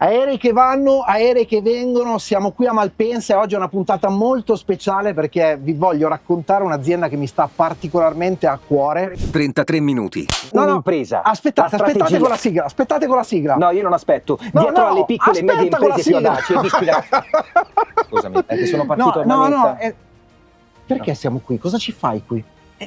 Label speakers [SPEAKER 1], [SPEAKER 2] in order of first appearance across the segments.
[SPEAKER 1] Aerei che vanno, aerei che vengono, siamo qui a Malpensa e oggi è una puntata molto speciale perché vi voglio raccontare un'azienda che mi sta particolarmente a cuore.
[SPEAKER 2] 33 minuti.
[SPEAKER 3] Un'impresa.
[SPEAKER 1] Aspettate con la sigla, aspettate con la sigla.
[SPEAKER 3] No, io non aspetto.
[SPEAKER 1] No,
[SPEAKER 3] Dietro
[SPEAKER 1] no,
[SPEAKER 3] alle piccole e medie
[SPEAKER 1] aspetta con la
[SPEAKER 3] imprese più
[SPEAKER 1] sigla.
[SPEAKER 3] audaci e ispirate. Scusami, è che sono partito
[SPEAKER 1] No,
[SPEAKER 3] a manetta.
[SPEAKER 1] perché siamo qui? Cosa ci fai qui?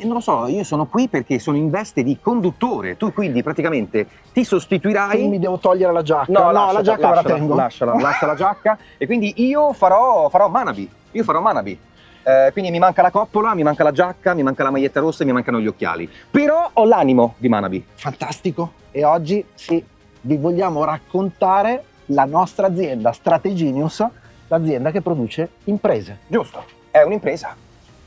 [SPEAKER 3] Non lo so, io sono qui perché sono in veste di conduttore. Tu quindi praticamente ti sostituirai.
[SPEAKER 1] Quindi mi devo togliere la giacca.
[SPEAKER 3] No,
[SPEAKER 1] la giacca me la tengo.
[SPEAKER 3] Lascia la giacca. E quindi io farò Manabi. Quindi mi manca la coppola, mi manca la giacca, mi manca la maglietta rossa e mi mancano gli occhiali. Però ho l'animo di Manabi.
[SPEAKER 1] Fantastico. E oggi sì, vi vogliamo raccontare la nostra azienda Strategenius, l'azienda che produce imprese.
[SPEAKER 3] Giusto, è un'impresa.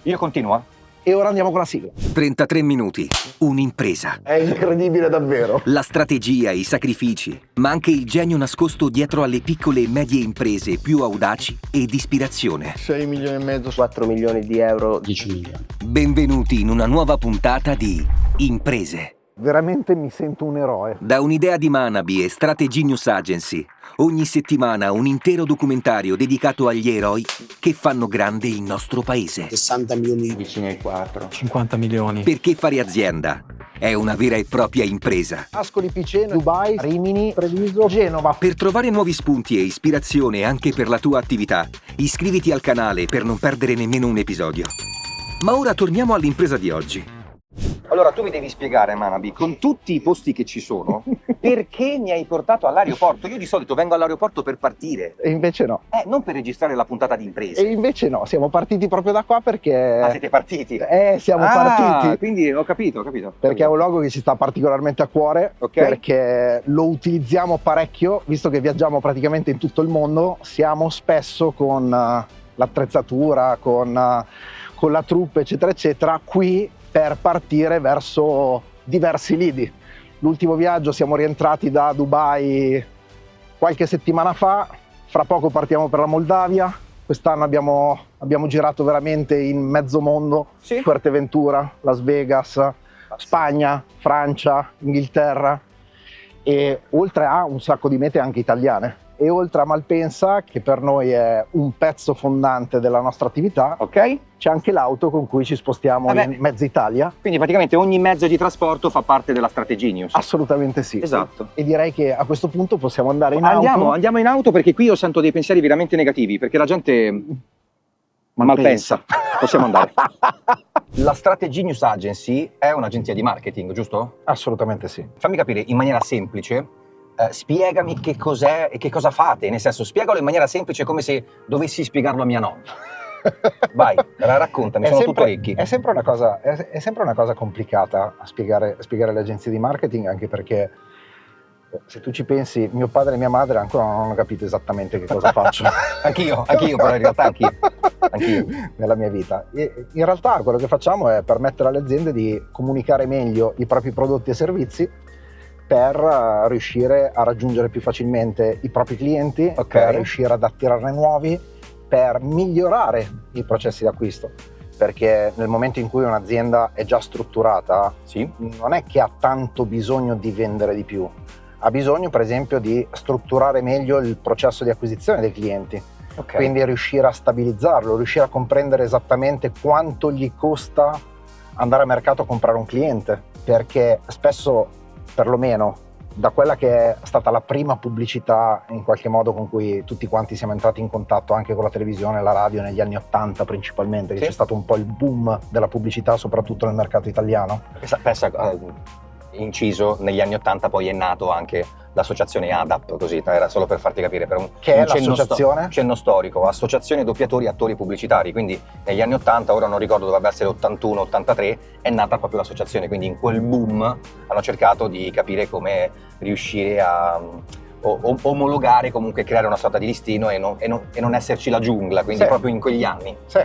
[SPEAKER 3] Io continuo.
[SPEAKER 1] E ora andiamo con la sigla.
[SPEAKER 2] 33 minuti. Un'impresa.
[SPEAKER 1] È incredibile davvero.
[SPEAKER 2] La strategia, i sacrifici, ma anche il genio nascosto dietro alle piccole e medie imprese più audaci ed ispirazione.
[SPEAKER 4] 6 milioni e mezzo,
[SPEAKER 3] 4 milioni di euro.
[SPEAKER 4] 10 milioni.
[SPEAKER 2] Benvenuti in una nuova puntata di Imprese.
[SPEAKER 1] Veramente mi sento un eroe.
[SPEAKER 2] Da un'idea di Manabi e Strategenius Agency, ogni settimana un intero documentario dedicato agli eroi che fanno grande il nostro paese.
[SPEAKER 4] 60 milioni
[SPEAKER 3] Vicini ai 4.
[SPEAKER 4] 50 milioni.
[SPEAKER 2] Perché fare azienda è una vera e propria impresa.
[SPEAKER 1] Ascoli Piceno, Dubai, Rimini, Treviso, Genova.
[SPEAKER 2] Per trovare nuovi spunti e ispirazione anche per la tua attività, iscriviti al canale per non perdere nemmeno un episodio. Ma ora torniamo all'impresa di oggi.
[SPEAKER 3] Allora tu mi devi spiegare, Manabi, con tutti i posti che ci sono, perché mi hai portato all'aeroporto? Io di solito vengo all'aeroporto per partire.
[SPEAKER 1] E invece no.
[SPEAKER 3] Non per registrare la puntata di
[SPEAKER 1] E
[SPEAKER 3] imprese.
[SPEAKER 1] invece no, siamo partiti proprio da qua perché...
[SPEAKER 3] Ah, siete partiti?
[SPEAKER 1] Siamo partiti.
[SPEAKER 3] Quindi ho capito.
[SPEAKER 1] Perché è un logo che ci sta particolarmente a cuore,
[SPEAKER 3] Ok.
[SPEAKER 1] perché lo utilizziamo parecchio, visto che viaggiamo praticamente in tutto il mondo, siamo spesso con l'attrezzatura, con la troupe, eccetera, eccetera, qui per partire verso diversi lidi. L'ultimo viaggio siamo rientrati da Dubai qualche settimana fa, fra poco partiamo per la Moldavia, quest'anno abbiamo girato veramente in mezzo mondo,
[SPEAKER 3] Sì.
[SPEAKER 1] Fuerteventura, Las Vegas, Spagna, Francia, Inghilterra e oltre a un sacco di mete anche italiane. E oltre a Malpensa, che per noi è un pezzo fondante della nostra attività,
[SPEAKER 3] Ok?
[SPEAKER 1] c'è anche l'auto con cui ci spostiamo
[SPEAKER 3] Vabbè.
[SPEAKER 1] in mezza Italia.
[SPEAKER 3] Quindi praticamente ogni mezzo di trasporto fa parte della Strategenius.
[SPEAKER 1] Assolutamente sì.
[SPEAKER 3] Esatto.
[SPEAKER 1] E direi che a questo punto possiamo andare in auto.
[SPEAKER 3] Andiamo in auto perché qui io sento dei pensieri veramente negativi, perché la gente malpensa. Possiamo andare. La Strategenius Agency è un'agenzia di marketing, giusto?
[SPEAKER 1] Assolutamente sì.
[SPEAKER 3] Fammi capire in maniera semplice, spiegami che cos'è e che cosa fate, nel senso spiegalo in maniera semplice come se dovessi spiegarlo a mia nonna. Vai, raccontami, sono tutto orecchi.
[SPEAKER 1] È sempre una cosa complicata a spiegare le agenzie di marketing, anche perché se tu ci pensi, mio padre e mia madre ancora non hanno capito esattamente che cosa faccio.
[SPEAKER 3] Anch'io, però in realtà anch'io.
[SPEAKER 1] Nella mia vita. E in realtà quello che facciamo è permettere alle aziende di comunicare meglio i propri prodotti e servizi per riuscire a raggiungere più facilmente i propri clienti,
[SPEAKER 3] Ok.
[SPEAKER 1] per riuscire ad attirarne nuovi, per migliorare i processi d'acquisto. Perché nel momento in cui un'azienda è già strutturata,
[SPEAKER 3] Sì.
[SPEAKER 1] non è che ha tanto bisogno di vendere di più, ha bisogno per esempio di strutturare meglio il processo di acquisizione dei clienti.
[SPEAKER 3] Ok.
[SPEAKER 1] Quindi riuscire a stabilizzarlo, riuscire a comprendere esattamente quanto gli costa andare a mercato a comprare un cliente, perché spesso, perlomeno da quella che è stata la prima pubblicità in qualche modo con cui tutti quanti siamo entrati in contatto anche con la televisione e la radio negli anni '80 principalmente, che
[SPEAKER 3] Sì.
[SPEAKER 1] c'è stato un po' il boom della pubblicità soprattutto nel mercato italiano.
[SPEAKER 3] Pensa, inciso, negli anni '80 poi è nato anche l'associazione ADAP, così, era solo per farti capire, per
[SPEAKER 1] Che è l'associazione?
[SPEAKER 3] cenno storico, Associazione Doppiatori e Attori Pubblicitari, quindi negli anni '80, ora non ricordo, dovrebbe essere 81-83, è nata proprio l'associazione, quindi in quel boom hanno cercato di capire come riuscire a omologare, comunque creare una sorta di listino e non esserci la giungla, quindi
[SPEAKER 1] Sì.
[SPEAKER 3] proprio in quegli anni.
[SPEAKER 1] Sì.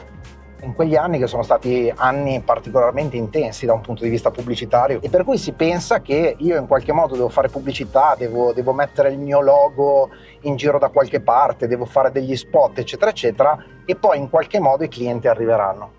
[SPEAKER 1] In quegli anni che sono stati anni particolarmente intensi da un punto di vista pubblicitario e per cui si pensa che io in qualche modo devo fare pubblicità, devo mettere il mio logo in giro da qualche parte, devo fare degli spot eccetera eccetera e poi in qualche modo i clienti arriveranno.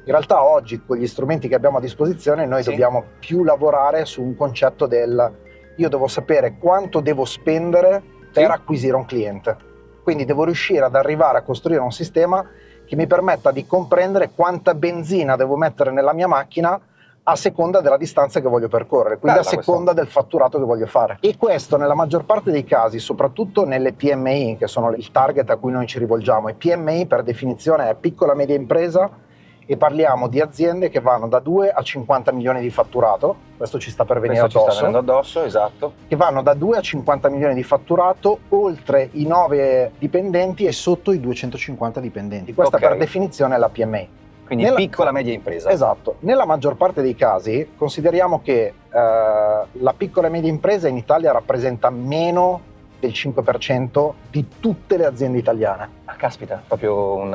[SPEAKER 1] In realtà oggi con gli strumenti che abbiamo a disposizione noi
[SPEAKER 3] Sì.
[SPEAKER 1] dobbiamo più lavorare su un concetto del io devo sapere quanto devo spendere per acquisire un cliente. Quindi devo riuscire ad arrivare a costruire un sistema che mi permetta di comprendere quanta benzina devo mettere nella mia macchina a seconda della distanza che voglio percorrere, quindi a seconda del fatturato che voglio fare. E questo nella maggior parte dei casi, soprattutto nelle PMI, che sono il target a cui noi ci rivolgiamo. E PMI per definizione è piccola media impresa, e parliamo di aziende che vanno da 2 a 50 milioni di fatturato, questo ci sta per venire
[SPEAKER 3] Questo
[SPEAKER 1] addosso,
[SPEAKER 3] ci sta venendo addosso, esatto.
[SPEAKER 1] che vanno da 2 a 50 milioni di fatturato, oltre i 9 dipendenti e sotto i 250 dipendenti. Questa per definizione è la PMI.
[SPEAKER 3] Quindi piccola media impresa.
[SPEAKER 1] Esatto. Nella maggior parte dei casi consideriamo che la piccola e media impresa in Italia rappresenta meno del 5% di tutte le aziende italiane.
[SPEAKER 3] Ah, caspita, proprio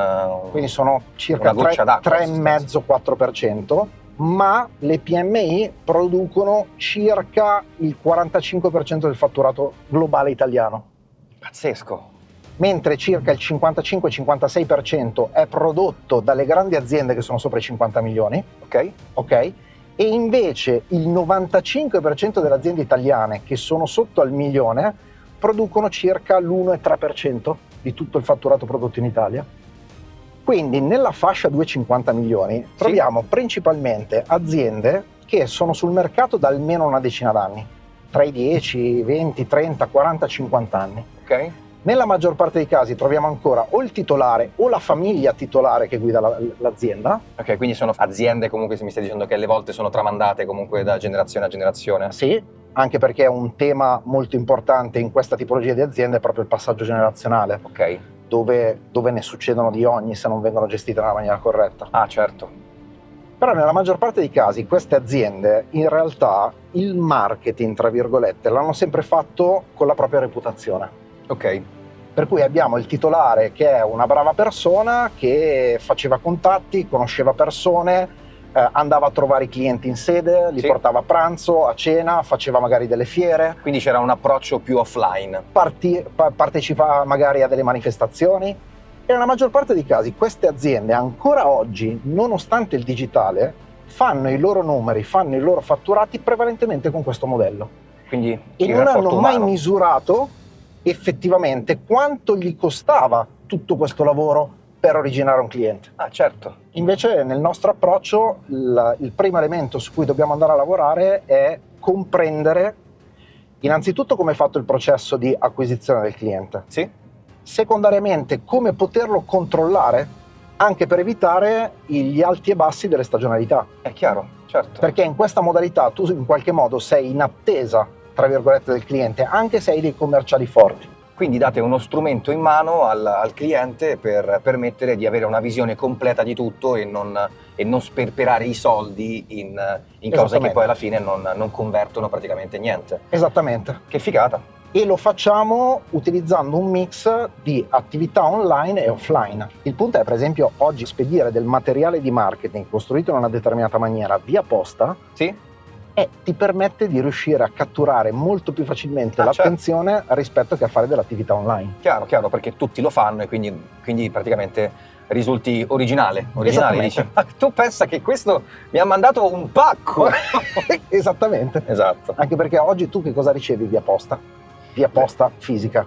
[SPEAKER 1] quindi sono circa 3,5-4%, ma le PMI producono circa il 45% del fatturato globale italiano.
[SPEAKER 3] Pazzesco.
[SPEAKER 1] Mentre circa il 55-56% è prodotto dalle grandi aziende che sono sopra i 50 milioni, ok? E invece il 95% delle aziende italiane che sono sotto al milione producono circa l'1,3% di tutto il fatturato prodotto in Italia. Quindi nella fascia 250 milioni troviamo principalmente aziende che sono sul mercato da almeno una decina d'anni, tra i 10, 20, 30, 40, 50 anni.
[SPEAKER 3] Ok.
[SPEAKER 1] Nella maggior parte dei casi troviamo ancora o il titolare o la famiglia titolare che guida l'azienda.
[SPEAKER 3] Ok, quindi sono aziende comunque, se mi stai dicendo che alle volte sono tramandate comunque da generazione a generazione.
[SPEAKER 1] Sì, anche perché è un tema molto importante in questa tipologia di aziende, è proprio il passaggio generazionale.
[SPEAKER 3] Ok.
[SPEAKER 1] Dove ne succedono di ogni se non vengono gestite nella maniera corretta.
[SPEAKER 3] Ah, certo.
[SPEAKER 1] Però nella maggior parte dei casi queste aziende in realtà il marketing, tra virgolette, l'hanno sempre fatto con la propria reputazione.
[SPEAKER 3] Ok.
[SPEAKER 1] Per cui abbiamo il titolare che è una brava persona, che faceva contatti, conosceva persone, andava a trovare i clienti in sede, li portava a pranzo, a cena, faceva magari delle fiere.
[SPEAKER 3] Quindi c'era un approccio più offline.
[SPEAKER 1] Partecipava magari a delle manifestazioni. E nella maggior parte dei casi queste aziende ancora oggi, nonostante il digitale, fanno i loro numeri, fanno i loro fatturati prevalentemente con questo modello.
[SPEAKER 3] Quindi
[SPEAKER 1] e non hanno mai misurato effettivamente quanto gli costava tutto questo lavoro per originare un cliente.
[SPEAKER 3] Ah, certo.
[SPEAKER 1] Invece nel nostro approccio il primo elemento su cui dobbiamo andare a lavorare è comprendere innanzitutto come è fatto il processo di acquisizione del cliente.
[SPEAKER 3] Sì.
[SPEAKER 1] Secondariamente come poterlo controllare, anche per evitare gli alti e bassi delle stagionalità.
[SPEAKER 3] È chiaro, certo.
[SPEAKER 1] Perché in questa modalità tu in qualche modo sei in attesa, tra virgolette, del cliente, anche se hai dei commerciali forti.
[SPEAKER 3] Quindi date uno strumento in mano al cliente per permettere di avere una visione completa di tutto e non sperperare i soldi in cose che poi alla fine non convertono praticamente niente.
[SPEAKER 1] Esattamente.
[SPEAKER 3] Che figata.
[SPEAKER 1] E lo facciamo utilizzando un mix di attività online e offline. Il punto è, per esempio, oggi spedire del materiale di marketing costruito in una determinata maniera via posta, ti permette di riuscire a catturare molto più facilmente l'attenzione rispetto che a fare dell'attività online.
[SPEAKER 3] Chiaro, perché tutti lo fanno e quindi praticamente risulti originale. Dice, ma tu pensa che questo mi ha mandato un pacco?
[SPEAKER 1] Esattamente.
[SPEAKER 3] Esatto.
[SPEAKER 1] Anche perché oggi tu che cosa ricevi via posta? Via posta fisica?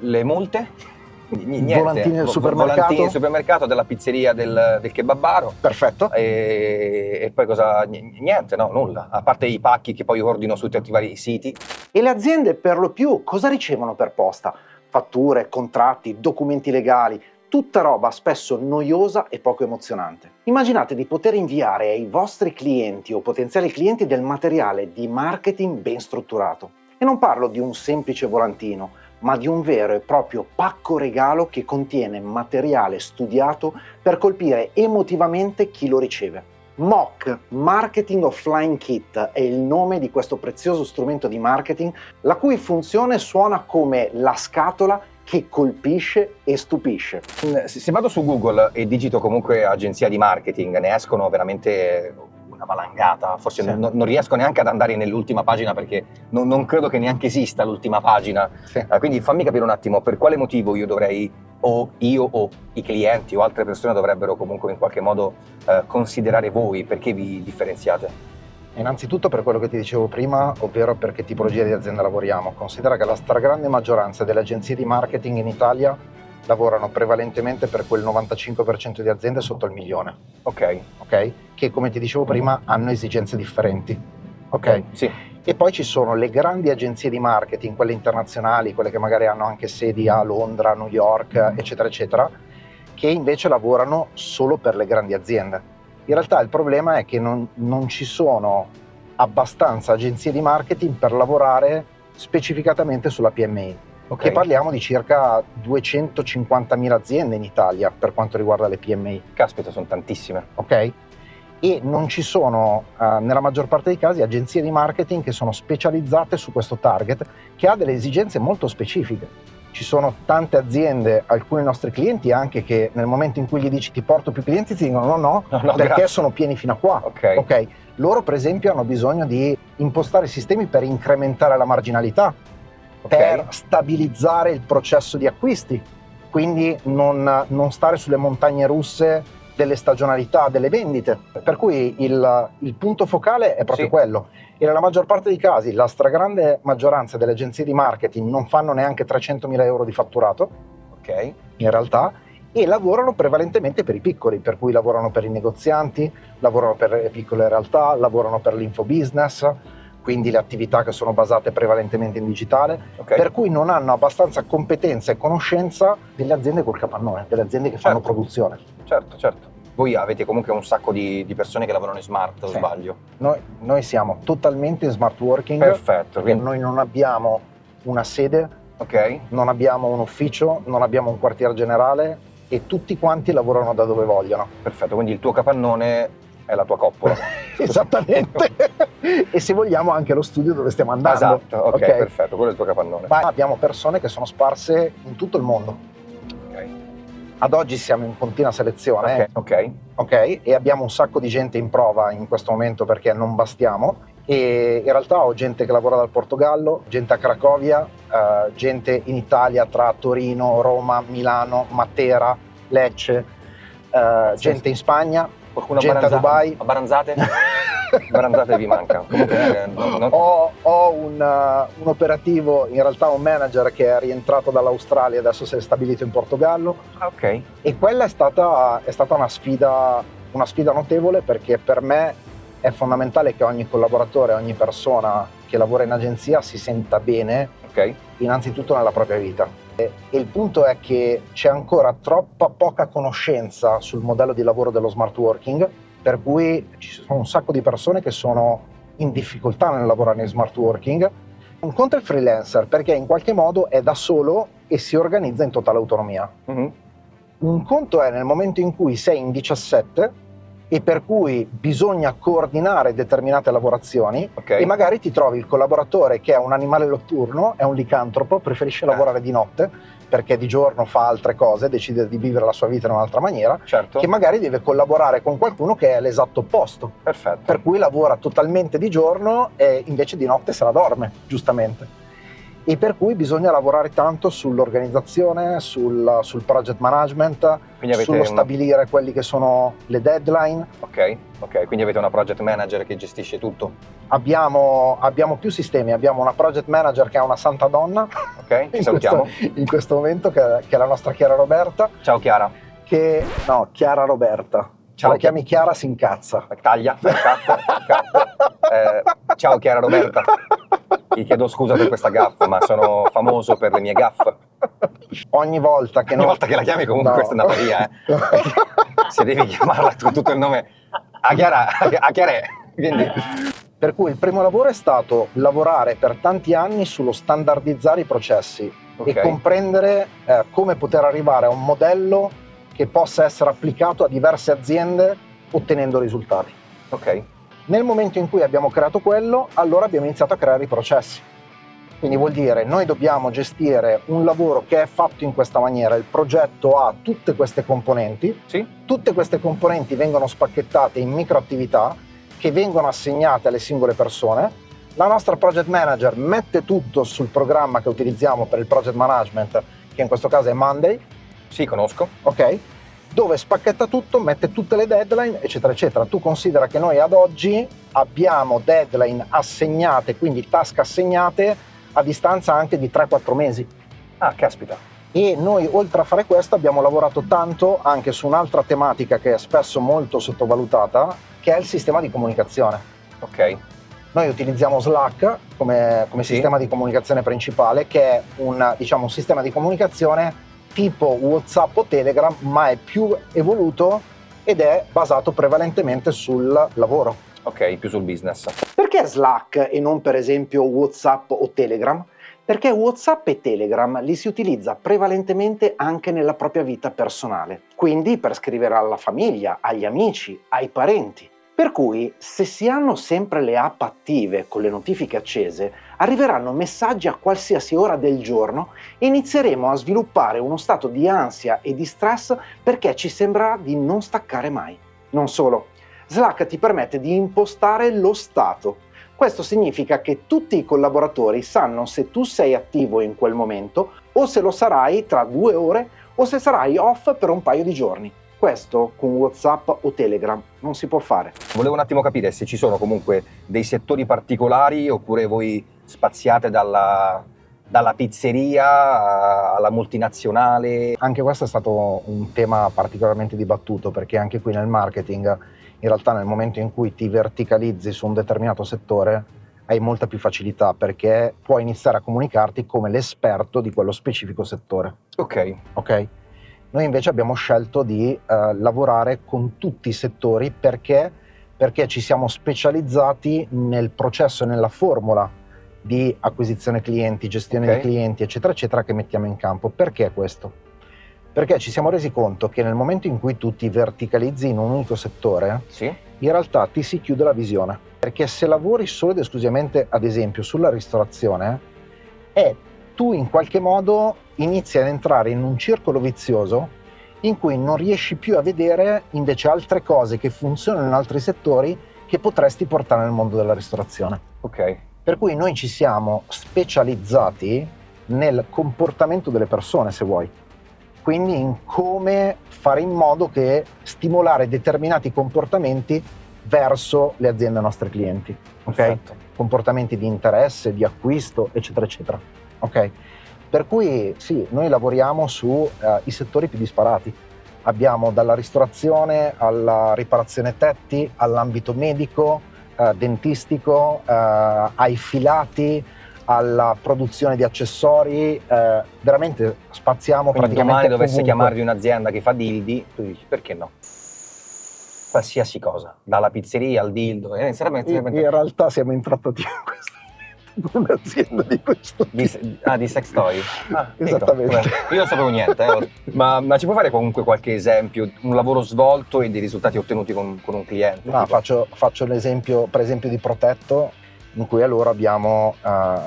[SPEAKER 3] Le multe? Niente.
[SPEAKER 1] Volantini del supermercato?
[SPEAKER 3] Volantini del supermercato, della pizzeria, del kebabaro.
[SPEAKER 1] Perfetto.
[SPEAKER 3] E poi cosa? Niente, no, nulla. A parte i pacchi che poi ordino su tutti i vari siti.
[SPEAKER 1] E le aziende per lo più cosa ricevono per posta? Fatture, contratti, documenti legali, tutta roba spesso noiosa e poco emozionante. Immaginate di poter inviare ai vostri clienti o potenziali clienti del materiale di marketing ben strutturato. E non parlo di un semplice volantino, ma di un vero e proprio pacco regalo che contiene materiale studiato per colpire emotivamente chi lo riceve. MOK, Marketing Offline Kit, è il nome di questo prezioso strumento di marketing, la cui funzione suona come la scatola che colpisce e stupisce.
[SPEAKER 3] Se vado su Google e digito comunque agenzia di marketing, ne escono veramente una valangata, forse non riesco neanche ad andare nell'ultima pagina perché non credo che neanche esista l'ultima pagina. Quindi fammi capire un attimo per quale motivo io o i clienti o altre persone dovrebbero comunque in qualche modo considerare voi, perché vi differenziate?
[SPEAKER 1] Innanzitutto per quello che ti dicevo prima, ovvero per che tipologia di azienda lavoriamo. Considera che la stragrande maggioranza delle agenzie di marketing in Italia lavorano prevalentemente per quel 95% di aziende sotto il milione.
[SPEAKER 3] Ok.
[SPEAKER 1] Ok? Che come ti dicevo prima hanno esigenze differenti. Ok?
[SPEAKER 3] Sì.
[SPEAKER 1] E poi ci sono le grandi agenzie di marketing, quelle internazionali, quelle che magari hanno anche sedi a Londra, New York, eccetera, eccetera, che invece lavorano solo per le grandi aziende. In realtà il problema è che non ci sono abbastanza agenzie di marketing per lavorare specificatamente sulla PMI.
[SPEAKER 3] Ok.
[SPEAKER 1] Che parliamo di circa 250.000 aziende in Italia per quanto riguarda le PMI.
[SPEAKER 3] Caspita, sono tantissime.
[SPEAKER 1] Ok? E non ci sono, nella maggior parte dei casi, agenzie di marketing che sono specializzate su questo target, che ha delle esigenze molto specifiche. Ci sono tante aziende, alcuni nostri clienti anche, che nel momento in cui gli dici ti porto più clienti ti dicono no, perché
[SPEAKER 3] grazie.
[SPEAKER 1] sono pieni fino a qua.
[SPEAKER 3] Ok.
[SPEAKER 1] Loro per esempio hanno bisogno di impostare sistemi per incrementare la marginalità, per stabilizzare il processo di acquisti, quindi non stare sulle montagne russe delle stagionalità, delle vendite. Per cui il punto focale è proprio quello. E nella maggior parte dei casi la stragrande maggioranza delle agenzie di marketing non fanno neanche 300.000 euro di fatturato,
[SPEAKER 3] Ok.
[SPEAKER 1] in realtà, e lavorano prevalentemente per i piccoli, per cui lavorano per i negozianti, lavorano per le piccole realtà, lavorano per l'infobusiness, quindi le attività che sono basate prevalentemente in digitale, per cui non hanno abbastanza competenza e conoscenza delle aziende col capannone, delle aziende che fanno produzione.
[SPEAKER 3] Certo. Voi avete comunque un sacco di persone che lavorano in smart, o
[SPEAKER 1] Sì.
[SPEAKER 3] sbaglio?
[SPEAKER 1] Noi siamo totalmente in smart working.
[SPEAKER 3] Perfetto.
[SPEAKER 1] Perché noi non abbiamo una sede,
[SPEAKER 3] Ok.
[SPEAKER 1] non abbiamo un ufficio, non abbiamo un quartier generale e tutti quanti lavorano da dove vogliono.
[SPEAKER 3] Perfetto, quindi il tuo capannone è la tua coppola.
[SPEAKER 1] Esattamente. E se vogliamo anche lo studio dove stiamo andando.
[SPEAKER 3] Esatto, ok, perfetto, quello è il tuo capannone.
[SPEAKER 1] Ma abbiamo persone che sono sparse in tutto il mondo.
[SPEAKER 3] Ok.
[SPEAKER 1] Ad oggi siamo in continua selezione,
[SPEAKER 3] Ok.
[SPEAKER 1] e abbiamo un sacco di gente in prova in questo momento perché non bastiamo. E in realtà ho gente che lavora dal Portogallo, gente a Cracovia, gente in Italia tra Torino, Roma, Milano, Matera, Lecce, gente in Spagna,
[SPEAKER 3] Qualcuno
[SPEAKER 1] gente a Dubai.
[SPEAKER 3] A Baranzate? Baranzate vi manca. Comunque,
[SPEAKER 1] Ho un operativo, in realtà un manager che è rientrato dall'Australia e adesso si è stabilito in Portogallo.
[SPEAKER 3] Ok.
[SPEAKER 1] E quella è stata una sfida notevole, perché per me è fondamentale che ogni collaboratore, ogni persona che lavora in agenzia si senta bene, innanzitutto nella propria vita. E il punto è che c'è ancora troppa poca conoscenza sul modello di lavoro dello smart working, per cui ci sono un sacco di persone che sono in difficoltà nel lavorare in smart working. Un conto è il freelancer, perché in qualche modo è da solo e si organizza in totale autonomia.
[SPEAKER 3] Mm-hmm.
[SPEAKER 1] Un conto è nel momento in cui sei in 17 e per cui bisogna coordinare determinate lavorazioni, e magari ti trovi il collaboratore che è un animale notturno, è un licantropo, preferisce lavorare di notte perché di giorno fa altre cose, decide di vivere la sua vita in un'altra maniera, che magari deve collaborare con qualcuno che è l'esatto opposto.
[SPEAKER 3] Perfetto.
[SPEAKER 1] Per cui lavora totalmente di giorno e invece di notte se la dorme, giustamente. E per cui bisogna lavorare tanto sull'organizzazione, sul project management, sullo stabilire quelli che sono le deadline.
[SPEAKER 3] Ok, quindi avete una project manager che gestisce tutto?
[SPEAKER 1] Abbiamo più sistemi, abbiamo una project manager che è una santa donna,
[SPEAKER 3] ci salutiamo.
[SPEAKER 1] in questo momento, che è la nostra Chiara Roberta.
[SPEAKER 3] Ciao Chiara.
[SPEAKER 1] Chiara Roberta.
[SPEAKER 3] Ciao,
[SPEAKER 1] la chiami Chiara si incazza.
[SPEAKER 3] Taglia, fai ciao Chiara Roberta. Ti chiedo scusa per questa gaffa, ma sono famoso per le mie gaffe.
[SPEAKER 1] Ogni volta che
[SPEAKER 3] la chiami comunque questa è andata via, se devi chiamarla con tutto il nome a Chiara è. Quindi.
[SPEAKER 1] Per cui il primo lavoro è stato lavorare per tanti anni sullo standardizzare i processi e comprendere come poter arrivare a un modello che possa essere applicato a diverse aziende ottenendo risultati. Nel momento in cui abbiamo creato quello, allora abbiamo iniziato a creare i processi. Quindi vuol dire, noi dobbiamo gestire un lavoro che è fatto in questa maniera, il progetto ha tutte queste componenti, tutte queste componenti vengono spacchettate in microattività che vengono assegnate alle singole persone, la nostra project manager mette tutto sul programma che utilizziamo per il project management, che in questo caso è Monday.
[SPEAKER 3] Sì, conosco.
[SPEAKER 1] dove spacchetta tutto, mette tutte le deadline, eccetera, eccetera. Tu considera che noi ad oggi abbiamo deadline assegnate, quindi task assegnate a distanza anche di 3-4 mesi.
[SPEAKER 3] Ah, caspita.
[SPEAKER 1] E noi, oltre a fare questo, abbiamo lavorato tanto anche su un'altra tematica che è spesso molto sottovalutata, che è il sistema di comunicazione.
[SPEAKER 3] Ok.
[SPEAKER 1] Noi utilizziamo Slack come
[SPEAKER 3] Sì.
[SPEAKER 1] sistema di comunicazione principale, che è un sistema di comunicazione tipo WhatsApp o Telegram, ma è più evoluto ed è basato prevalentemente sul lavoro.
[SPEAKER 3] Ok, più sul business.
[SPEAKER 1] Perché Slack e non per esempio WhatsApp o Telegram? Perché WhatsApp e Telegram li si utilizza prevalentemente anche nella propria vita personale, quindi per scrivere alla famiglia, agli amici, ai parenti. Per cui, se si hanno sempre le app attive con le notifiche accese, arriveranno messaggi a qualsiasi ora del giorno e inizieremo a sviluppare uno stato di ansia e di stress perché ci sembrerà di non staccare mai. Non solo, Slack ti permette di impostare lo stato. Questo significa che tutti i collaboratori sanno se tu sei attivo in quel momento o se lo sarai tra 2 ore o se sarai off per un paio di giorni. Questo con WhatsApp o Telegram non si può fare.
[SPEAKER 3] Volevo un attimo capire se ci sono comunque dei settori particolari oppure voi spaziate dalla pizzeria alla multinazionale.
[SPEAKER 1] Anche questo è stato un tema particolarmente dibattuto, perché anche qui nel marketing, in realtà nel momento in cui ti verticalizzi su un determinato settore, hai molta più facilità perché puoi iniziare a comunicarti come l'esperto di quello specifico settore.
[SPEAKER 3] Ok.
[SPEAKER 1] Noi invece abbiamo scelto di lavorare con tutti i settori perché ci siamo specializzati nel processo e nella formula di acquisizione clienti, gestione di clienti, eccetera, eccetera, che mettiamo in campo. Perché questo? Perché ci siamo resi conto che nel momento in cui tu ti verticalizzi in un unico settore,
[SPEAKER 3] Sì.
[SPEAKER 1] in realtà ti si chiude la visione. Perché se lavori solo ed esclusivamente, ad esempio, sulla ristorazione, tu in qualche modo inizi ad entrare in un circolo vizioso in cui non riesci più a vedere invece altre cose che funzionano in altri settori che potresti portare nel mondo della ristorazione.
[SPEAKER 3] Ok.
[SPEAKER 1] Per cui noi ci siamo specializzati nel comportamento delle persone, se vuoi. Quindi in come fare in modo che stimolare determinati comportamenti verso le aziende nostre clienti. Ok?
[SPEAKER 3] Perfetto.
[SPEAKER 1] Comportamenti di interesse, di acquisto, eccetera, eccetera. Ok? Per cui sì, noi lavoriamo su i settori più disparati. Abbiamo dalla ristorazione alla riparazione tetti, all'ambito medico, dentistico, ai filati, alla produzione di accessori, veramente spaziamo.
[SPEAKER 3] Quindi
[SPEAKER 1] praticamente
[SPEAKER 3] domani dovesse
[SPEAKER 1] ovunque.
[SPEAKER 3] chiamarvi un'azienda che fa dildi, tu dici perché no? Qualsiasi cosa, dalla pizzeria al dildo.
[SPEAKER 1] In realtà siamo intrattati in questo momento con un'azienda di questo tipo.
[SPEAKER 3] Di sex toy?
[SPEAKER 1] Esattamente.
[SPEAKER 3] Io non sapevo niente, ma ci puoi fare comunque qualche esempio, un lavoro svolto e dei risultati ottenuti con un cliente?
[SPEAKER 1] No, faccio l'esempio, per esempio, di Protetto, in cui allora abbiamo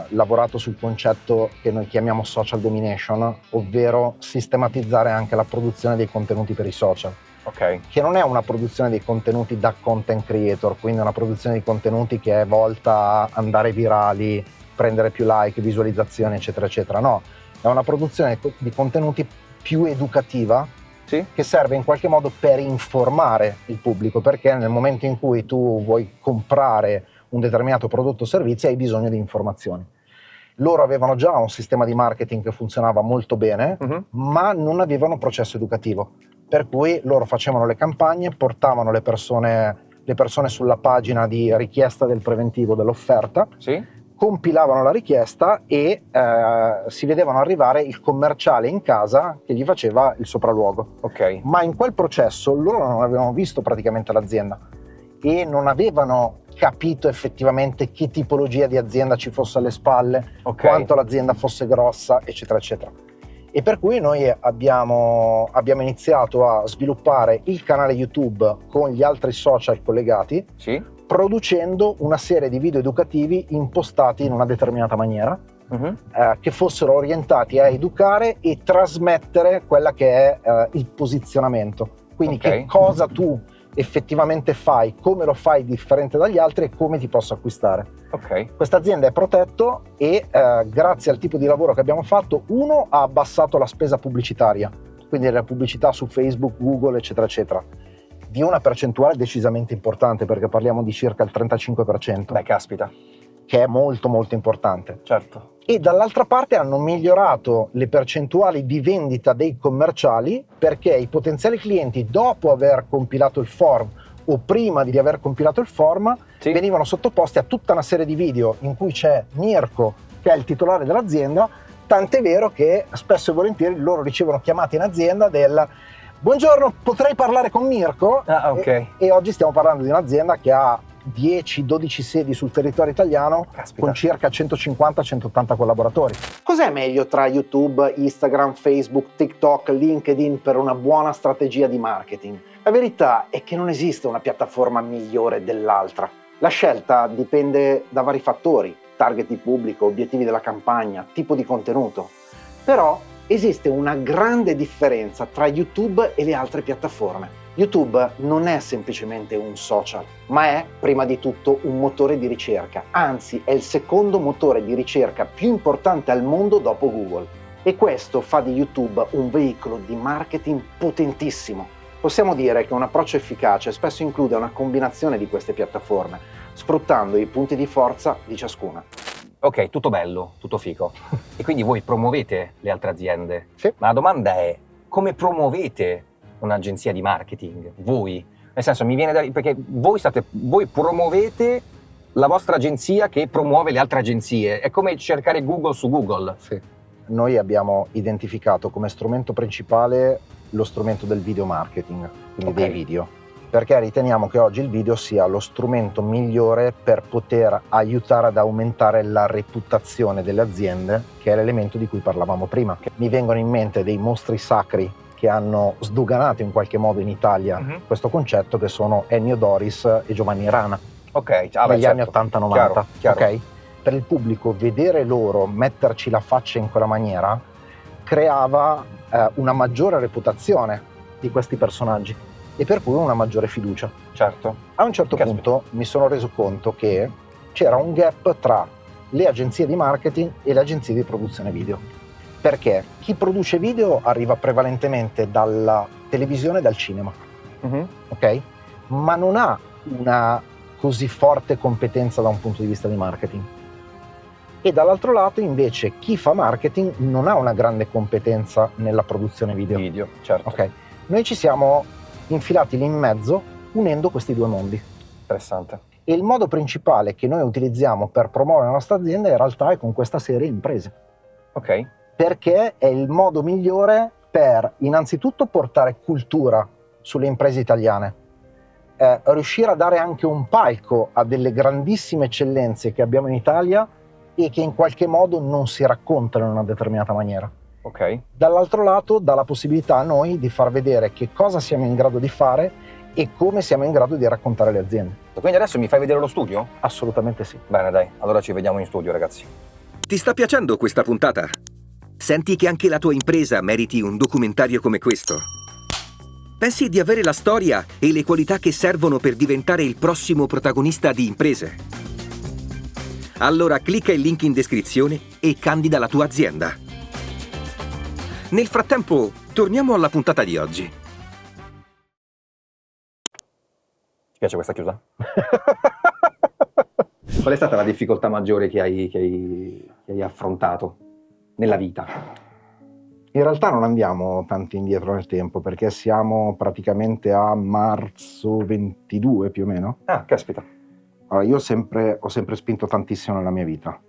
[SPEAKER 1] lavorato sul concetto che noi chiamiamo social domination, ovvero sistematizzare anche la produzione dei contenuti per i social.
[SPEAKER 3] Ok.
[SPEAKER 1] Che non è una produzione dei contenuti da content creator, quindi una produzione di contenuti che è volta a andare virali, prendere più like, visualizzazioni, eccetera, eccetera. No, è una produzione di contenuti più educativa,
[SPEAKER 3] Sì?
[SPEAKER 1] che serve in qualche modo per informare il pubblico, perché nel momento in cui tu vuoi comprare un determinato prodotto o servizio hai bisogno di informazioni. Loro avevano già un sistema di marketing che funzionava molto bene, ma non avevano processo educativo, per cui loro facevano le campagne, portavano le persone sulla pagina di richiesta del preventivo dell'offerta,
[SPEAKER 3] Sì?
[SPEAKER 1] compilavano la richiesta e si vedevano arrivare il commerciale in casa che gli faceva il sopralluogo.
[SPEAKER 3] Ok.
[SPEAKER 1] Ma in quel processo loro non avevano visto praticamente l'azienda e non avevano capito effettivamente che tipologia di azienda ci fosse alle spalle,
[SPEAKER 3] Ok.
[SPEAKER 1] quanto l'azienda fosse grossa, eccetera, eccetera. E per cui noi abbiamo iniziato a sviluppare il canale YouTube con gli altri social collegati,
[SPEAKER 3] Sì?
[SPEAKER 1] producendo una serie di video educativi impostati in una determinata maniera, che fossero orientati a educare e trasmettere quella che è il posizionamento. Quindi
[SPEAKER 3] Ok.
[SPEAKER 1] che cosa tu effettivamente fai, come lo fai differente dagli altri e come ti posso acquistare.
[SPEAKER 3] Ok.
[SPEAKER 1] Questa azienda è Protetto e grazie al tipo di lavoro che abbiamo fatto, uno, ha abbassato la spesa pubblicitaria, quindi la pubblicità su Facebook, Google, eccetera, eccetera, di una percentuale decisamente importante, perché parliamo di circa il 35%,
[SPEAKER 3] Beh, caspita.
[SPEAKER 1] che è molto molto importante.
[SPEAKER 3] Certo.
[SPEAKER 1] E dall'altra parte hanno migliorato le percentuali di vendita dei commerciali, perché i potenziali clienti, dopo aver compilato il form o prima di aver compilato il form,
[SPEAKER 3] Sì.
[SPEAKER 1] venivano sottoposti a tutta una serie di video in cui c'è Mirko, che è il titolare dell'azienda, tant'è vero che spesso e volentieri loro ricevono chiamate in azienda del buongiorno, potrei parlare con Mirko?
[SPEAKER 3] Ah, ok.
[SPEAKER 1] E oggi stiamo parlando di un'azienda che ha 10-12 sedi sul territorio italiano,
[SPEAKER 3] Caspita.
[SPEAKER 1] con circa 150-180 collaboratori. Cos'è meglio tra YouTube, Instagram, Facebook, TikTok, LinkedIn per una buona strategia di marketing? La verità è che non esiste una piattaforma migliore dell'altra. La scelta dipende da vari fattori: target di pubblico, obiettivi della campagna, tipo di contenuto. Però esiste una grande differenza tra YouTube e le altre piattaforme. YouTube non è semplicemente un social, ma è prima di tutto un motore di ricerca, anzi è il secondo motore di ricerca più importante al mondo dopo Google. E questo fa di YouTube un veicolo di marketing potentissimo. Possiamo dire che un approccio efficace spesso include una combinazione di queste piattaforme, sfruttando i punti di forza di ciascuna.
[SPEAKER 3] Ok, tutto bello, tutto fico. E quindi voi promuovete le altre aziende?
[SPEAKER 1] Sì.
[SPEAKER 3] Ma la domanda è, come promuovete un'agenzia di marketing? Voi? Nel senso, mi viene da... perché voi promuovete la vostra agenzia che promuove le altre agenzie. È come cercare Google su Google.
[SPEAKER 1] Sì. Noi abbiamo identificato come strumento principale lo strumento del video marketing, quindi
[SPEAKER 3] Ok.
[SPEAKER 1] dei video, perché riteniamo che oggi il video sia lo strumento migliore per poter aiutare ad aumentare la reputazione delle aziende, che è l'elemento di cui parlavamo prima. Mi vengono in mente dei mostri sacri che hanno sdoganato in qualche modo in Italia questo concetto, che sono Ennio Doris e Giovanni Rana,
[SPEAKER 3] Ok,
[SPEAKER 1] negli anni 80-90.
[SPEAKER 3] Chiaro, chiaro.
[SPEAKER 1] Ok? Per il pubblico vedere loro metterci la faccia in quella maniera creava una maggiore reputazione di questi personaggi e per cui una maggiore fiducia.
[SPEAKER 3] Certo.
[SPEAKER 1] A un certo
[SPEAKER 3] Caspita.
[SPEAKER 1] punto mi sono reso conto che c'era un gap tra le agenzie di marketing e le agenzie di produzione video, perché chi produce video arriva prevalentemente dalla televisione e dal cinema, ok? Ma non ha una così forte competenza da un punto di vista di marketing. E dall'altro lato invece chi fa marketing non ha una grande competenza nella produzione video.
[SPEAKER 3] Video, certo.
[SPEAKER 1] Ok? Noi ci siamo infilati lì in mezzo unendo questi due mondi.
[SPEAKER 3] Interessante.
[SPEAKER 1] E il modo principale che noi utilizziamo per promuovere la nostra azienda in realtà è con questa serie imprese,
[SPEAKER 3] Ok.
[SPEAKER 1] perché è il modo migliore per innanzitutto portare cultura sulle imprese italiane, riuscire a dare anche un palco a delle grandissime eccellenze che abbiamo in Italia e che in qualche modo non si raccontano in una determinata maniera.
[SPEAKER 3] Ok.
[SPEAKER 1] Dall'altro lato dà la possibilità a noi di far vedere che cosa siamo in grado di fare e come siamo in grado di raccontare le aziende.
[SPEAKER 3] Quindi adesso mi fai vedere lo studio?
[SPEAKER 1] Assolutamente sì.
[SPEAKER 3] Bene, dai, allora ci vediamo in studio, ragazzi.
[SPEAKER 2] Ti sta piacendo questa puntata? Senti che anche la tua impresa meriti un documentario come questo? Pensi di avere la storia e le qualità che servono per diventare il prossimo protagonista di Imprese? Allora clicca il link in descrizione e candida la tua azienda. Nel frattempo, torniamo alla puntata di oggi.
[SPEAKER 3] Ti piace questa chiusa? Qual è stata la difficoltà maggiore che hai affrontato nella vita?
[SPEAKER 1] In realtà non andiamo tanto indietro nel tempo, perché siamo praticamente a marzo 22 più o meno.
[SPEAKER 3] Ah, caspita.
[SPEAKER 1] Allora, io ho sempre spinto tantissimo nella mia vita.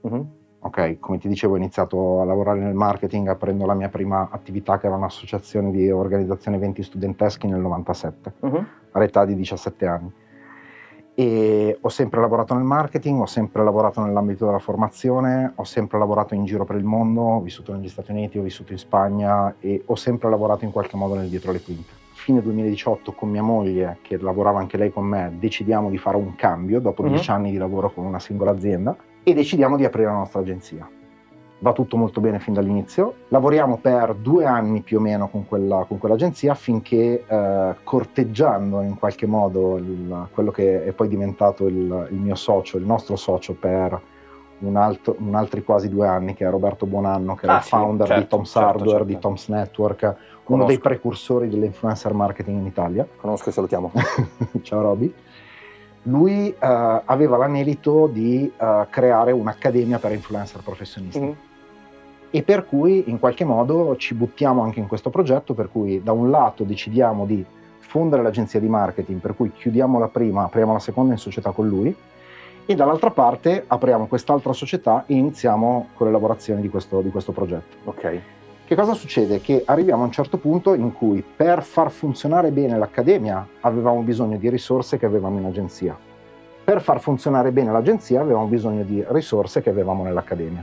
[SPEAKER 1] Ok, come ti dicevo, ho iniziato a lavorare nel marketing aprendo la mia prima attività, che era un'associazione di organizzazione eventi studenteschi nel 97, all'età di 17 anni. E ho sempre lavorato nel marketing, ho sempre lavorato nell'ambito della formazione, ho sempre lavorato in giro per il mondo, ho vissuto negli Stati Uniti, ho vissuto in Spagna e ho sempre lavorato in qualche modo nel dietro le quinte. Fine 2018 con mia moglie, che lavorava anche lei con me, decidiamo di fare un cambio dopo 10 anni di lavoro con una singola azienda e decidiamo di aprire la nostra agenzia. Va tutto molto bene fin dall'inizio, lavoriamo per 2 anni più o meno con quell'agenzia finché corteggiando in qualche modo quello che è poi diventato il mio socio, il nostro socio per altri quasi 2 anni, che è Roberto Buonanno, che era il
[SPEAKER 3] sì,
[SPEAKER 1] founder di
[SPEAKER 3] certo,
[SPEAKER 1] Tom's
[SPEAKER 3] certo,
[SPEAKER 1] Hardware,
[SPEAKER 3] certo.
[SPEAKER 1] di Tom's Network, uno
[SPEAKER 3] Conosco.
[SPEAKER 1] dei precursori dell'influencer marketing in Italia.
[SPEAKER 3] Conosco e salutiamo.
[SPEAKER 1] Ciao Roby. Lui aveva l'anelito di creare un'accademia per influencer professionisti.
[SPEAKER 3] Mhm.
[SPEAKER 1] E per cui in qualche modo ci buttiamo anche in questo progetto, per cui da un lato decidiamo di fondere l'agenzia di marketing, per cui chiudiamo la prima, apriamo la seconda in società con lui, e dall'altra parte apriamo quest'altra società e iniziamo con l'elaborazione di questo progetto.
[SPEAKER 3] Ok.
[SPEAKER 1] Che cosa succede? Che arriviamo a un certo punto in cui per far funzionare bene l'accademia avevamo bisogno di risorse che avevamo in agenzia. Per far funzionare bene l'agenzia avevamo bisogno di risorse che avevamo nell'accademia.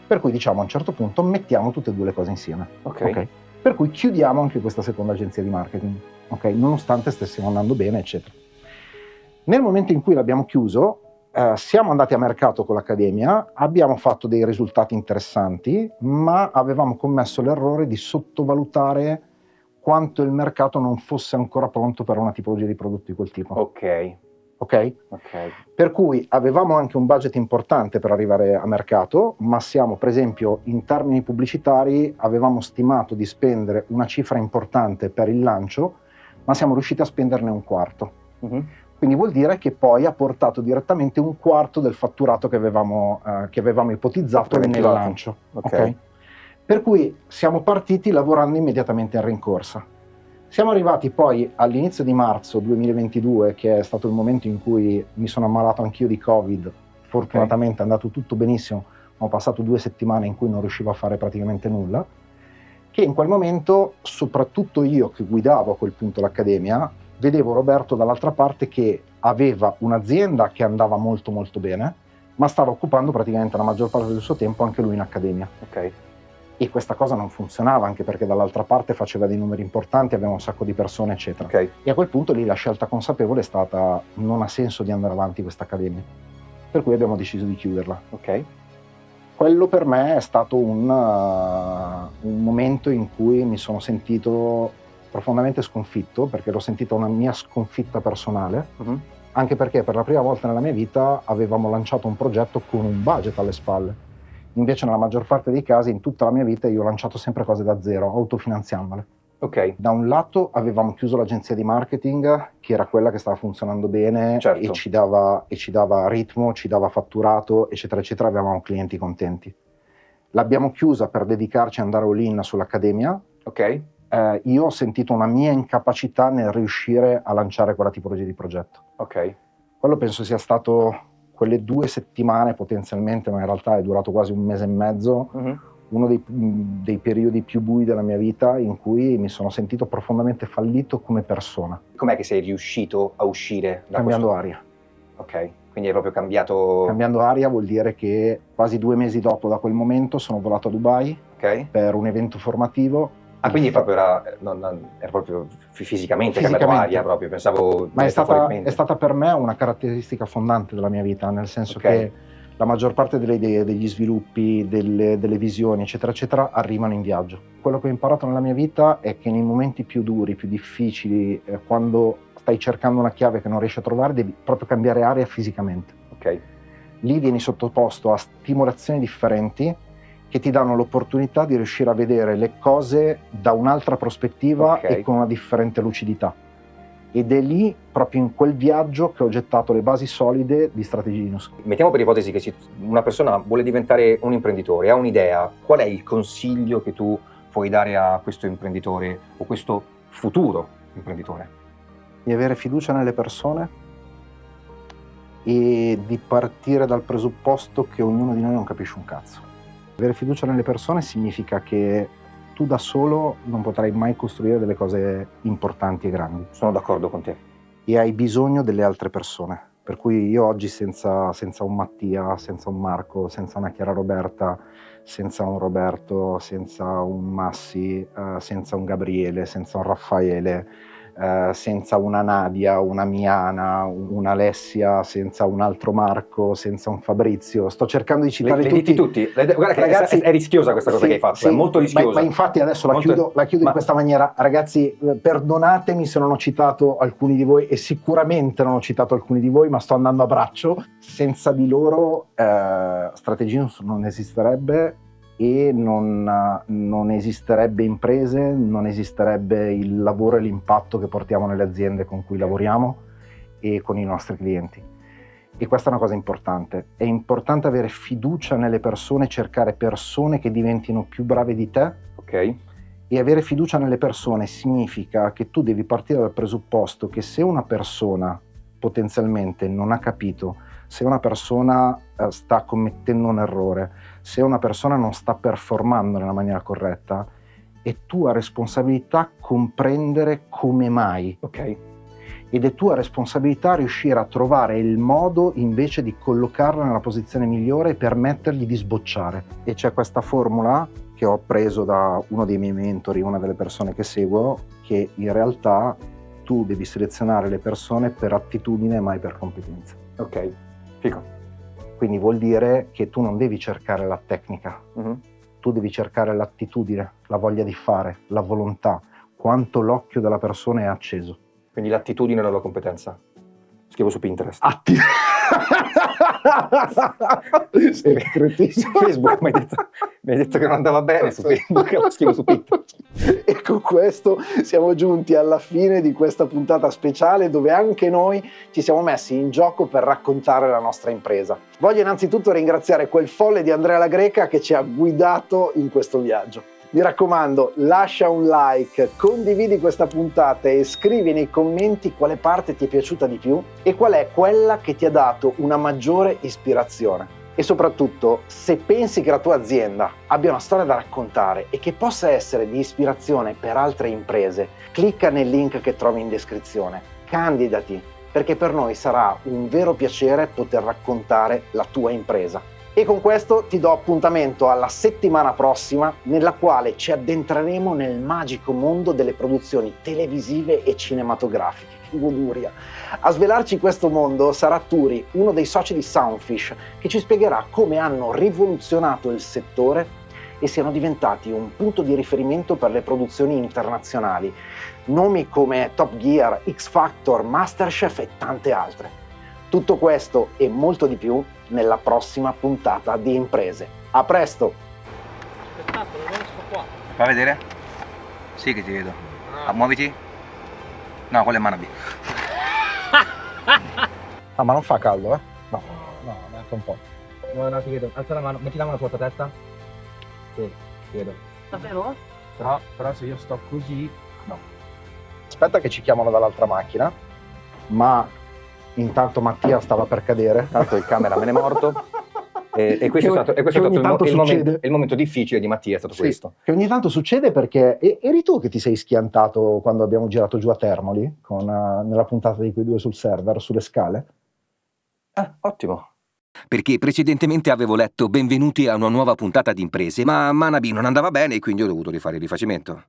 [SPEAKER 1] Per cui diciamo a un certo punto mettiamo tutte e due le cose insieme.
[SPEAKER 3] Ok.
[SPEAKER 1] Per cui chiudiamo anche questa seconda agenzia di marketing, nonostante stessimo andando bene, eccetera. Nel momento in cui l'abbiamo chiuso, siamo andati a mercato con l'accademia, abbiamo fatto dei risultati interessanti, ma avevamo commesso l'errore di sottovalutare quanto il mercato non fosse ancora pronto per una tipologia di prodotti di quel tipo.
[SPEAKER 3] Ok.
[SPEAKER 1] Ok? Per cui avevamo anche un budget importante per arrivare a mercato, ma siamo, per esempio, in termini pubblicitari, avevamo stimato di spendere una cifra importante per il lancio, ma siamo riusciti a spenderne un quarto.
[SPEAKER 3] Mhm.
[SPEAKER 1] Quindi vuol dire che poi ha portato direttamente un quarto del fatturato che avevamo ipotizzato nel
[SPEAKER 3] Preventivato.
[SPEAKER 1] lancio.
[SPEAKER 3] Ok.
[SPEAKER 1] Per cui siamo partiti lavorando immediatamente in rincorsa. Siamo arrivati poi all'inizio di marzo 2022, che è stato il momento in cui mi sono ammalato anch'io di Covid. Fortunatamente è andato tutto benissimo, ho passato 2 settimane in cui non riuscivo a fare praticamente nulla, che in quel momento, soprattutto io che guidavo a quel punto l'accademia, vedevo Roberto dall'altra parte che aveva un'azienda che andava molto molto bene, ma stava occupando praticamente la maggior parte del suo tempo anche lui in accademia.
[SPEAKER 3] Ok.
[SPEAKER 1] E questa cosa non funzionava, anche perché dall'altra parte faceva dei numeri importanti, aveva un sacco di persone, eccetera.
[SPEAKER 3] Ok.
[SPEAKER 1] E a quel punto lì la scelta consapevole è stata: non ha senso di andare avanti questa accademia. Per cui abbiamo deciso di chiuderla.
[SPEAKER 3] Ok.
[SPEAKER 1] Quello per me è stato un momento in cui mi sono sentito profondamente sconfitto, perché l'ho sentita una mia sconfitta personale,
[SPEAKER 3] Mhm.
[SPEAKER 1] anche perché per la prima volta nella mia vita avevamo lanciato un progetto con un budget alle spalle. Invece nella maggior parte dei casi, in tutta la mia vita, io ho lanciato sempre cose da zero, autofinanziandole.
[SPEAKER 3] Ok.
[SPEAKER 1] Da un lato avevamo chiuso l'agenzia di marketing, che era quella che stava funzionando bene,
[SPEAKER 3] Certo.
[SPEAKER 1] e ci dava ritmo, ci dava fatturato, eccetera, eccetera, avevamo clienti contenti. L'abbiamo chiusa per dedicarci ad andare all-in sull'accademia.
[SPEAKER 3] Ok.
[SPEAKER 1] Io ho sentito una mia incapacità nel riuscire a lanciare quella tipologia di progetto.
[SPEAKER 3] Ok.
[SPEAKER 1] Quello penso sia stato quelle 2 settimane potenzialmente, ma in realtà è durato quasi 1 mese e mezzo,
[SPEAKER 3] Mhm.
[SPEAKER 1] uno dei periodi più bui della mia vita, in cui mi sono sentito profondamente fallito come persona.
[SPEAKER 3] Com'è che sei riuscito a uscire da
[SPEAKER 1] Cambiando aria.
[SPEAKER 3] Ok. Quindi hai proprio cambiato.
[SPEAKER 1] Cambiando aria vuol dire che quasi 2 mesi dopo da quel momento sono volato a Dubai
[SPEAKER 3] Ok.
[SPEAKER 1] per un evento formativo.
[SPEAKER 3] Quindi proprio era proprio fisicamente cambiato
[SPEAKER 1] Fisicamente.
[SPEAKER 3] aria proprio, pensavo
[SPEAKER 1] Ma è
[SPEAKER 3] metaforicamente.
[SPEAKER 1] stata per me una caratteristica fondante della mia vita, nel senso
[SPEAKER 3] Ok.
[SPEAKER 1] che la maggior parte delle idee, degli sviluppi, delle visioni, eccetera, eccetera, arrivano in viaggio. Quello che ho imparato nella mia vita è che nei momenti più duri, più difficili, quando stai cercando una chiave che non riesci a trovare, devi proprio cambiare aria fisicamente.
[SPEAKER 3] Ok.
[SPEAKER 1] Lì vieni sottoposto a stimolazioni differenti che ti danno l'opportunità di riuscire a vedere le cose da un'altra prospettiva
[SPEAKER 3] Ok.
[SPEAKER 1] e con una differente lucidità. Ed è lì, proprio in quel viaggio, che ho gettato le basi solide di Strateginus.
[SPEAKER 3] Mettiamo per ipotesi che una persona vuole diventare un imprenditore, ha un'idea, qual è il consiglio che tu puoi dare a questo imprenditore o questo futuro imprenditore?
[SPEAKER 1] Di avere fiducia nelle persone e di partire dal presupposto che ognuno di noi non capisce un cazzo. Avere fiducia nelle persone significa che tu da solo non potrai mai costruire delle cose importanti e grandi.
[SPEAKER 3] Sono d'accordo con te.
[SPEAKER 1] E hai bisogno delle altre persone. Per cui io oggi senza un Mattia, senza un Marco, senza una Chiara Roberta, senza un Roberto, senza un Massi, senza un Gabriele, senza un Raffaele, senza una Nadia, una Miana, una Alessia, senza un altro Marco, senza un Fabrizio. Sto cercando di citare
[SPEAKER 3] tutti. Guarda che
[SPEAKER 1] ragazzi,
[SPEAKER 3] è rischiosa questa cosa
[SPEAKER 1] sì,
[SPEAKER 3] che hai fatto,
[SPEAKER 1] sì,
[SPEAKER 3] è molto rischiosa.
[SPEAKER 1] Ma infatti adesso la chiudo in questa maniera. Ragazzi, perdonatemi se non ho citato alcuni di voi, e sicuramente non ho citato alcuni di voi, ma sto andando a braccio. Senza di loro Strategimus non esisterebbe, e non esisterebbe imprese, non esisterebbe il lavoro e l'impatto che portiamo nelle aziende con cui lavoriamo e con i nostri clienti. E questa è una cosa importante. È importante avere fiducia nelle persone, cercare persone che diventino più brave di te.
[SPEAKER 3] Ok.
[SPEAKER 1] E avere fiducia nelle persone significa che tu devi partire dal presupposto che se una persona potenzialmente non ha capito, se una persona sta commettendo un errore, se una persona non sta performando nella maniera corretta, è tua responsabilità comprendere come mai.
[SPEAKER 3] Ok.
[SPEAKER 1] Ed è tua responsabilità riuscire a trovare il modo invece di collocarla nella posizione migliore e permettergli di sbocciare. E c'è questa formula che ho preso da uno dei miei mentori, una delle persone che seguo, che in realtà tu devi selezionare le persone per attitudine e mai per competenza.
[SPEAKER 3] Ok, figo.
[SPEAKER 1] Quindi vuol dire che tu non devi cercare la tecnica, tu devi cercare l'attitudine, la voglia di fare, la volontà, quanto l'occhio della persona è acceso.
[SPEAKER 3] Quindi l'attitudine è la competenza. Scrivo su Pinterest.
[SPEAKER 1] Sei cretino.
[SPEAKER 3] Su Facebook mi hai detto che non andava bene su Facebook, lo scrivo su Pinterest.
[SPEAKER 1] E con questo siamo giunti alla fine di questa puntata speciale, dove anche noi ci siamo messi in gioco per raccontare la nostra impresa. Voglio innanzitutto ringraziare quel folle di Andrea La Greca che ci ha guidato in questo viaggio. Mi raccomando, lascia un like, condividi questa puntata e scrivi nei commenti quale parte ti è piaciuta di più e qual è quella che ti ha dato una maggiore ispirazione. E soprattutto, se pensi che la tua azienda abbia una storia da raccontare e che possa essere di ispirazione per altre imprese, clicca nel link che trovi in descrizione, candidati, perché per noi sarà un vero piacere poter raccontare la tua impresa. E con questo ti do appuntamento alla settimana prossima, nella quale ci addentreremo nel magico mondo delle produzioni televisive e cinematografiche. Che goduria! A svelarci questo mondo sarà Turi, uno dei soci di Soundfish, che ci spiegherà come hanno rivoluzionato il settore e siano diventati un punto di riferimento per le produzioni internazionali. Nomi come Top Gear, X Factor, Masterchef e tante altre. Tutto questo e molto di più nella prossima puntata di Imprese. A presto!
[SPEAKER 5] Spettacolo, non sto qua.
[SPEAKER 3] Fa vedere? Sì che ti vedo. Muoviti? No, quella è Manabi.
[SPEAKER 1] Ah, ma non fa caldo, eh? No, neanche un po'.
[SPEAKER 5] No, ti vedo. Alza la mano, metti la mano sulla tua testa. Sì, ti vedo.
[SPEAKER 6] Davvero?
[SPEAKER 5] Però se io sto così, no.
[SPEAKER 1] Aspetta che ci chiamano dall'altra macchina, ma intanto Mattia stava per cadere.
[SPEAKER 3] Tanto il cameraman è morto. E questo è stato il momento difficile di Mattia, è stato questo.
[SPEAKER 1] Che ogni tanto succede perché eri tu che ti sei schiantato quando abbiamo girato giù a Termoli, nella puntata di quei due sul server, sulle scale?
[SPEAKER 3] Ottimo.
[SPEAKER 2] Perché precedentemente avevo letto benvenuti a una nuova puntata di Imprese, ma Manabi non andava bene e quindi ho dovuto rifare il rifacimento.